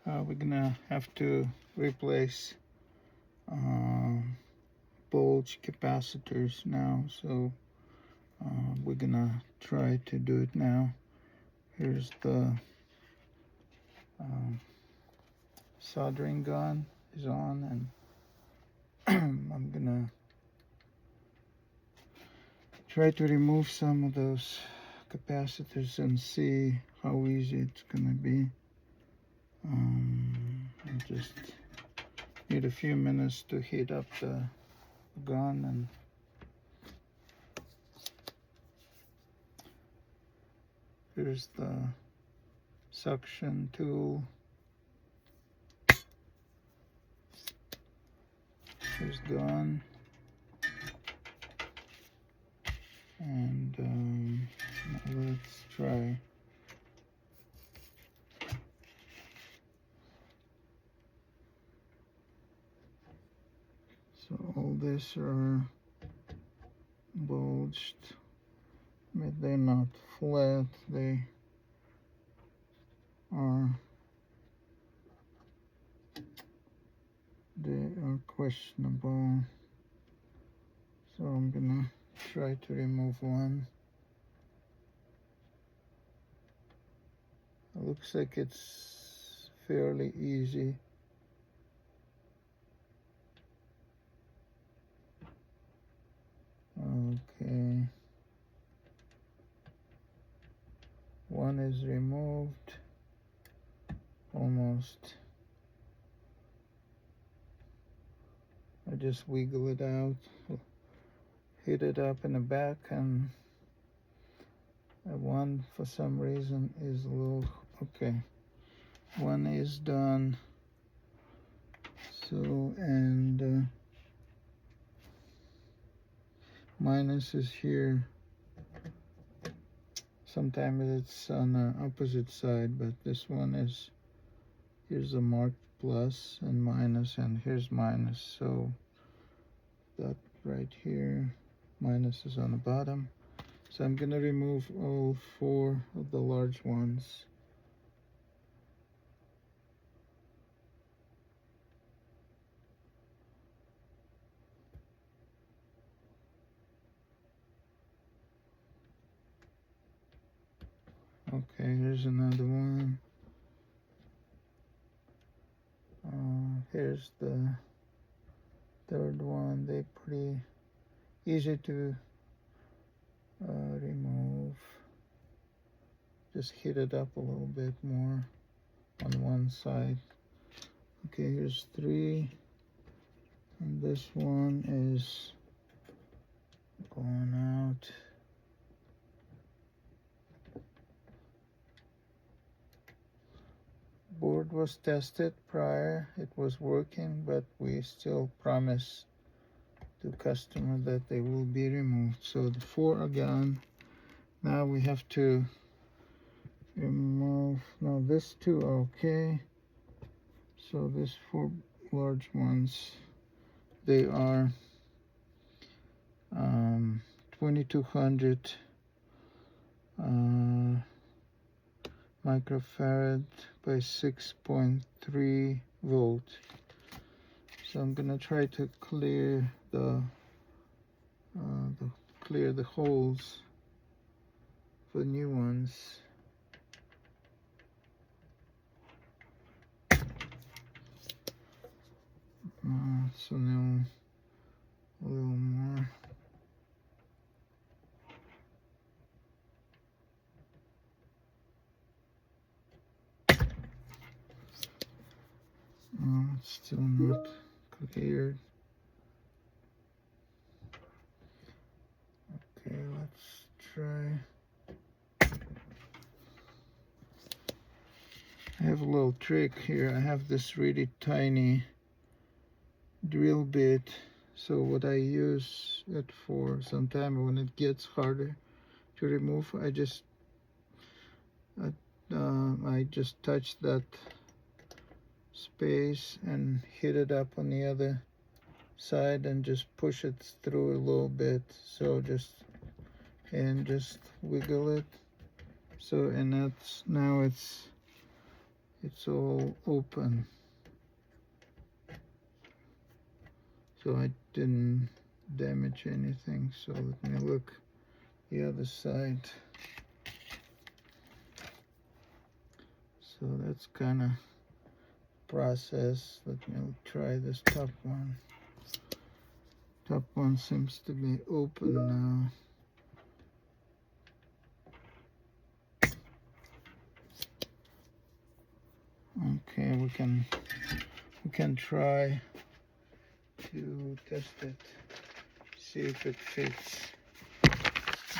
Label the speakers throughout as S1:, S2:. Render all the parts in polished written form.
S1: we're gonna have to replace bulge capacitors now, so we're gonna try to do it now. Here's the soldering gun is on, and I'm gonna try to remove some of those capacitors and see how easy it's gonna be. I just need a few minutes to heat up the gun, and here's the suction tool. Here's gun, and now let's try. So all these are bulged, but they're not flat. They are questionable. So I'm gonna try to remove one. It looks like it's fairly easy. Okay, one is removed, almost. I just wiggle it out, hit it up in the back, and one for some reason is a little, okay, one is done. So, and minus is here. Sometimes it's on the opposite side, but this one is, here's a marked plus and minus, and here's minus. So that right here, minus is on the bottom. So I'm gonna remove all 4 of the large ones. Okay, here's another one. Here's the 3rd one. They're pretty easy to remove. Just heat it up a little bit more on one side. Okay, here's 3, and this one is going out. Board was tested prior, it was working, but we still promise to customer that they will be removed. So the 4 are gone. Now we have to remove, no, this 2 are okay. So these 4 large ones, they are 2200 microfarad by 6.3 volt. So I'm gonna try to clear the holes for new ones. So now a little more. It's still not cleared. Okay, let's try. I have a little trick here. I have this really tiny drill bit. So what I use it for, sometimes when it gets harder to remove, I just touch that space and hit it up on the other side and just push it through a little bit. So just wiggle it. So, and that's, now it's it's all open, so I didn't damage anything. So let me look the other side. So that's kind of process. Let me try this top one. Top one seems to be open now. Okay, we can try to test it, see if it fits,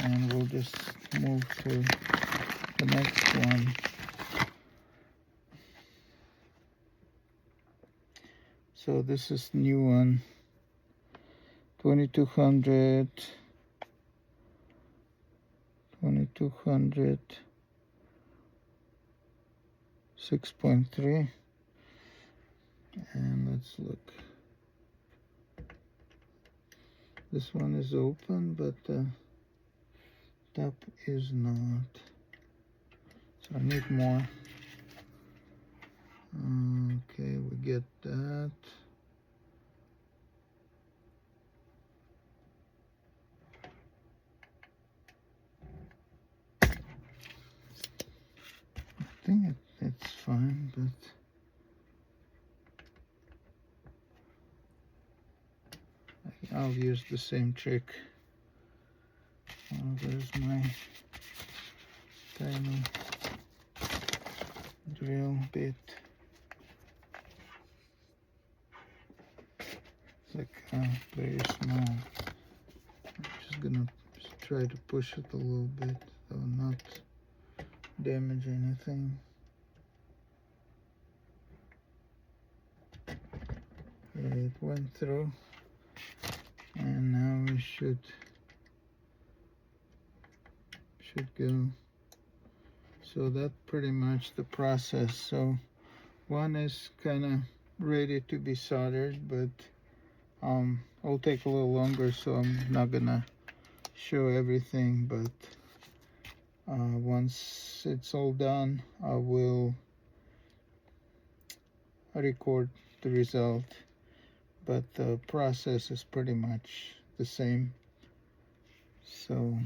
S1: and we'll just move to the next one. So this is new one, 2200, 6.3, and let's look. This one is open, but the top is not. So I need more. Okay, we get that. I think it's fine, but I'll use the same trick. There's my tiny drill bit. It's like very small. I'm just gonna try to push it a little bit, so not damage anything. It went through, and now we should go. So that's pretty much the process. So one is kind of ready to be soldered, but it'll take a little longer, so I'm not gonna show everything. But once it's all done, I will record the result. But the process is pretty much the same. So